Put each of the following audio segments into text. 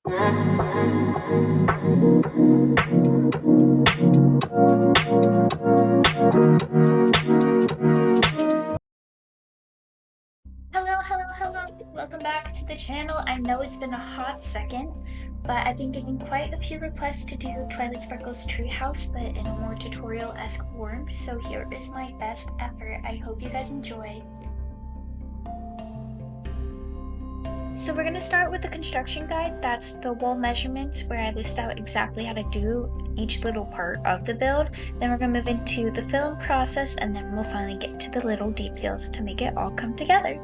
Hello. Welcome back to the channel. I know it's been a hot second, but I've been getting quite a few requests to do Twilight Sparkle's treehouse, but in a more tutorial-esque form, so here is my best effort. I hope you guys enjoy. So we're going to start with the construction guide. That's the wall measurements where I list out exactly how to do each little part of the build. Then we're going to move into the filling process, and then we'll finally get to the little details to make it all come together.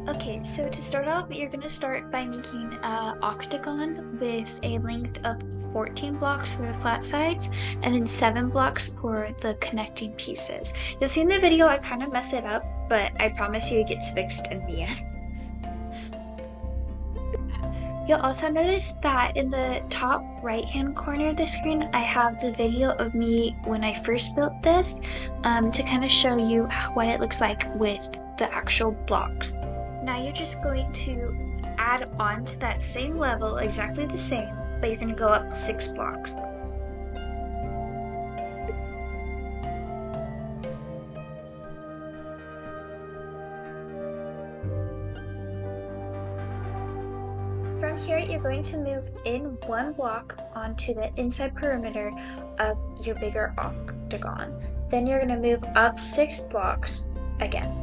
Okay, so to start off, you're going to start by making an octagon with a length of 14 blocks for the flat sides and then 7 blocks for the connecting pieces. You'll see in the video I kind of mess it up, but I promise you it gets fixed in the end. You'll also notice that in the top right hand corner of the screen I have the video of me when I first built this to kind of show you what it looks like with the actual blocks. Now you're just going to add on to that same level, exactly the same, but you're going to go up 6 blocks. From here, you're going to move in 1 block onto the inside perimeter of your bigger octagon. Then you're going to move up 6 blocks again.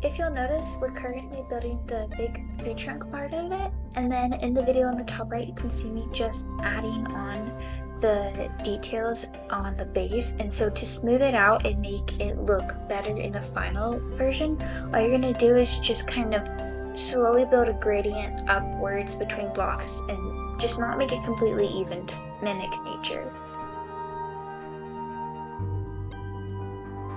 If you'll notice, we're currently building the big tree trunk part of it, and then in the video on the top right, you can see me just adding on the details on the base. And so to smooth it out and make it look better in the final version, all you're gonna do is just kind of slowly build a gradient upwards between blocks and just not make it completely even to mimic nature.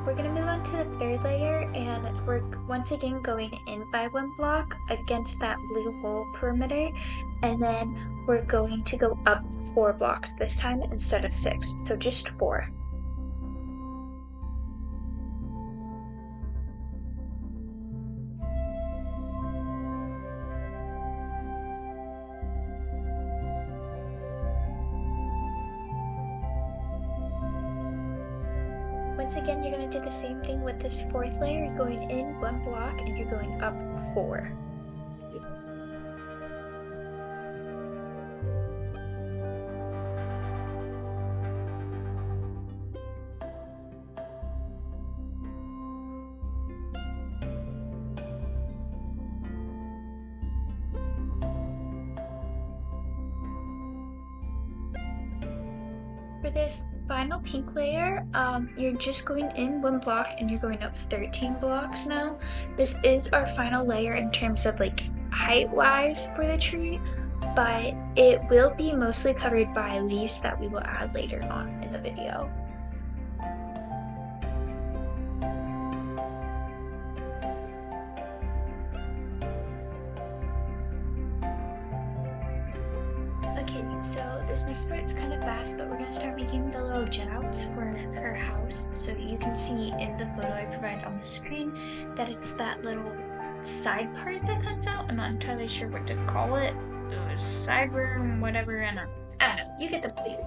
We're going to move on to the 3rd layer, and we're once again going in by 1 block against that blue wall perimeter, and then we're going to go up 4 blocks this time instead of 6, so just 4. Once again, you're going to do the same thing with this 4th layer. You're going in 1 block and you're going up 4. For this final pink layer, you're just going in 1 block and you're going up 13 blocks now. This is our final layer in terms of like height wise for the tree, but it will be mostly covered by leaves that we will add later on in the video. Okay, so this next part's kind of fast, but we're going to start making the little jutouts for her house. So you can see in the photo I provide on the screen that it's that little side part that comes out. I'm not entirely sure what to call it. Side room, whatever, I don't know. You get the point.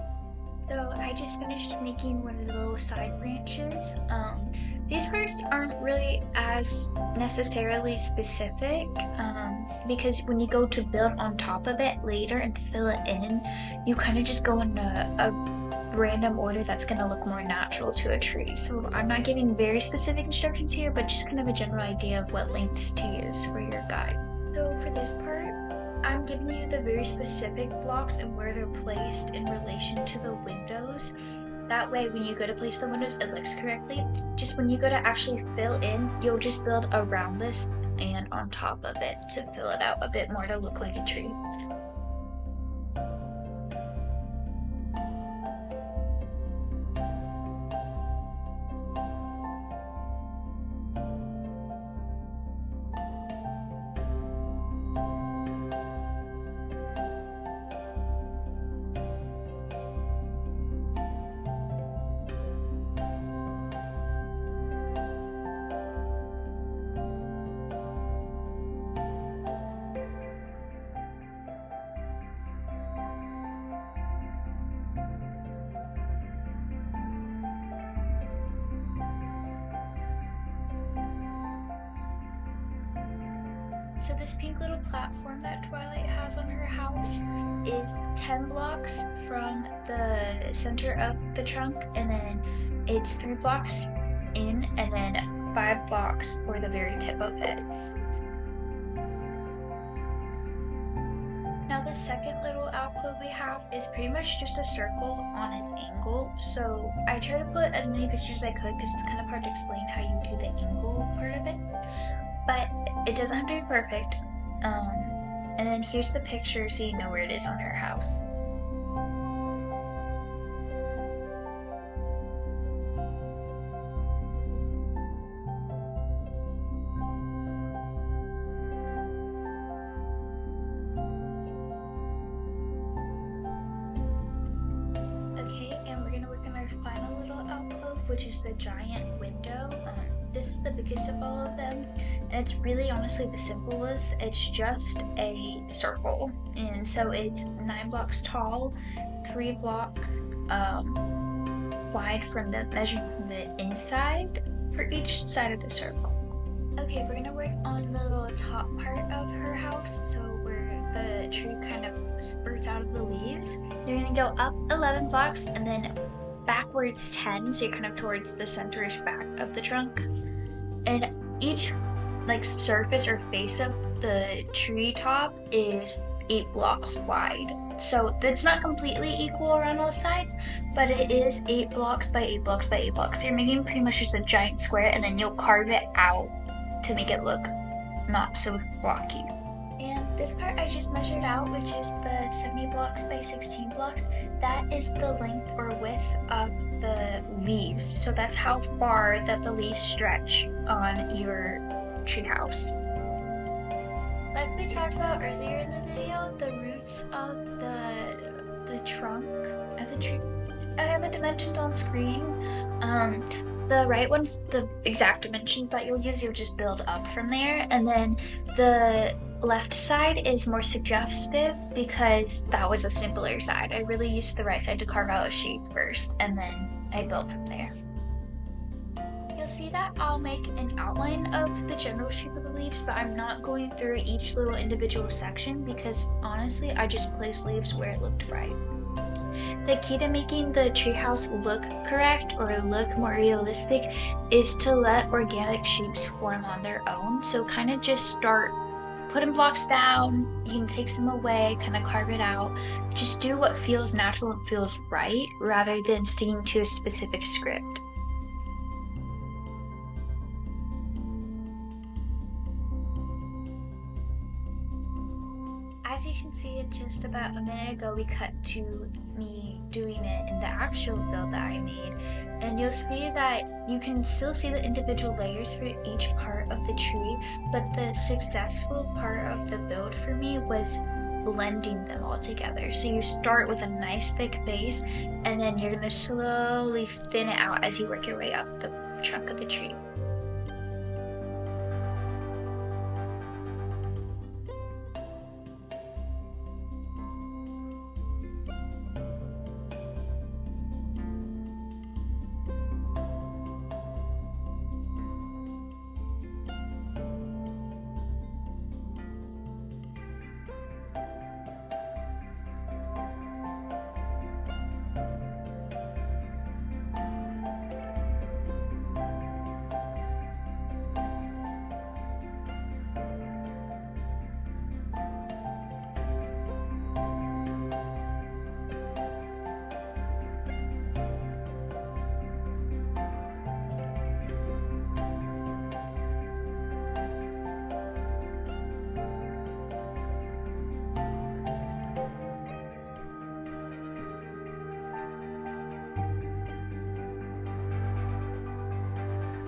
So I just finished making one of the little side branches. These parts aren't really as necessarily specific because when you go to build on top of it later and fill it in, you kind of just go in a random order that's going to look more natural to a tree. So I'm not giving very specific instructions here, but just kind of a general idea of what lengths to use for your guide. So for this part, I'm giving you the very specific blocks and where they're placed in relation to the windows. That way when you go to place the windows, it looks correctly. Just when you go to actually fill in, you'll just build around this and on top of it to fill it out a bit more to look like a tree. So this pink little platform that Twilight has on her house is 10 blocks from the center of the trunk, and then it's 3 blocks in, and then 5 blocks for the very tip of it. Now the second little alcove we have is pretty much just a circle on an angle. So I try to put as many pictures as I could because it's kind of hard to explain how you do the angle part of it. But it doesn't have to be perfect. And then here's the picture so you know where it is on her house. Okay, and we're gonna work on our final little alcove, which is the giant window. This is the biggest of all of them, and it's really honestly the simplest. It's just a circle, and so it's 9 blocks tall, 3 blocks wide from the measured from the inside for each side of the circle. Okay, we're gonna work on the little top part of her house, so where the tree kind of spurts out of the leaves. You're gonna go up 11 blocks and then backwards 10, so you're kind of towards the centerish back of the trunk. And each like surface or face of the tree top is 8 blocks wide. So it's not completely equal around all sides, but it is 8 blocks by 8 blocks by 8 blocks. So you're making pretty much just a giant square, and then you'll carve it out to make it look not so blocky. And this part I just measured out, which is the 70 blocks by 16 blocks. That is the length or width of the leaves. So that's how far that the leaves stretch on your treehouse. Like we talked about earlier in the video, the roots of the trunk of the tree. I have the dimensions on screen. The right ones, the exact dimensions that you'll use, you'll just build up from there. And then the left side is more suggestive because that was a simpler side. I really used the right side to carve out a shape first, and then I built from there. You'll see that I'll make an outline of the general shape of the leaves, but I'm not going through each little individual section because honestly, I just placed leaves where it looked right. The key to making the treehouse look correct or look more realistic is to let organic shapes form on their own. So kind of just start putting blocks down, you can take some away, kind of carve it out. Just do what feels natural and feels right rather than sticking to a specific script. As you can see, just about a minute ago we cut to me doing it in the actual build that I made, and you'll see that you can still see the individual layers for each part of the tree, but the successful part of the build for me was blending them all together. So you start with a nice thick base, and then you're going to slowly thin it out as you work your way up the trunk of the tree.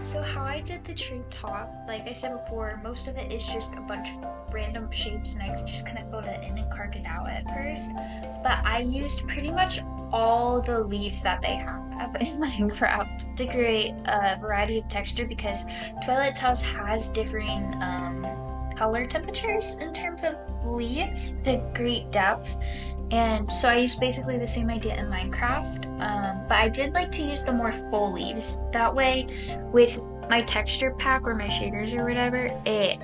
So how I did the tree top, like I said before, most of it is just a bunch of random shapes and I could just kind of fill it in and carve it out at first. But I used pretty much all the leaves that they have in Minecraft to create a variety of texture because Twilight's house has differing color temperatures in terms of leaves to great depth. And so I used basically the same idea in Minecraft, but I did like to use the more full leaves. That way, with my texture pack or my shaders or whatever, it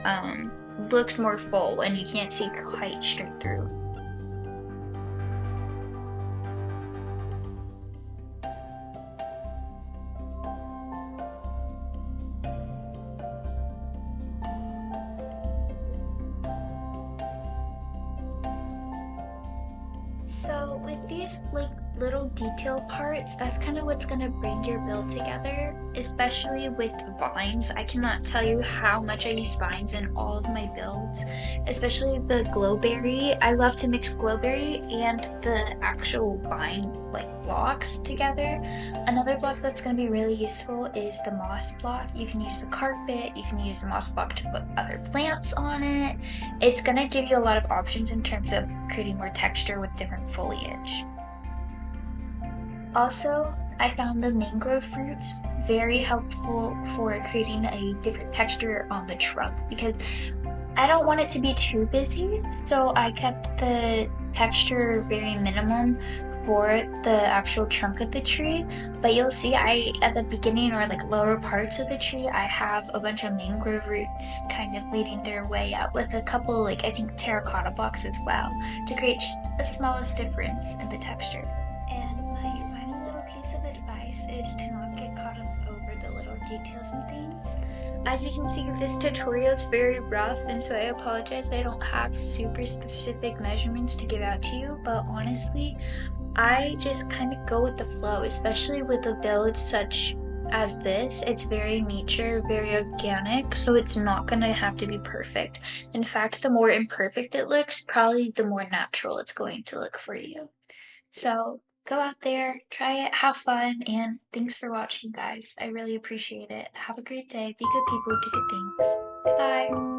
looks more full and you can't see quite straight through. So with these like little detail parts, that's kind of what's gonna bring your build together, especially with vines. I cannot tell you how much I use vines in all of my builds, especially the glowberry. I love to mix glowberry and the actual vine like blocks together. Another block that's gonna be really useful is the moss block. You can use the carpet, you can use the moss block to put other plants on it. It's gonna give you a lot of options in terms of creating more texture with different foliage. Also, I found the mangrove fruits very helpful for creating a different texture on the trunk because I don't want it to be too busy, so I kept the texture very minimum for the actual trunk of the tree. But you'll see I at the beginning or like lower parts of the tree, I have a bunch of mangrove roots kind of leading their way up with a couple like I think terracotta blocks as well to create just the smallest difference in the texture. And my final little piece of advice is to not get caught up over the little details and things. As you can see, this tutorial is very rough, and so I apologize I don't have super specific measurements to give out to you, but honestly, I just kind of go with the flow, especially with a build such as this. It's very nature, very organic, so it's not gonna have to be perfect. In fact, the more imperfect it looks, probably the more natural it's going to look for you. So go out there, try it, have fun, and thanks for watching, guys. I really appreciate it. Have a great day. Be good people, do good things. Goodbye.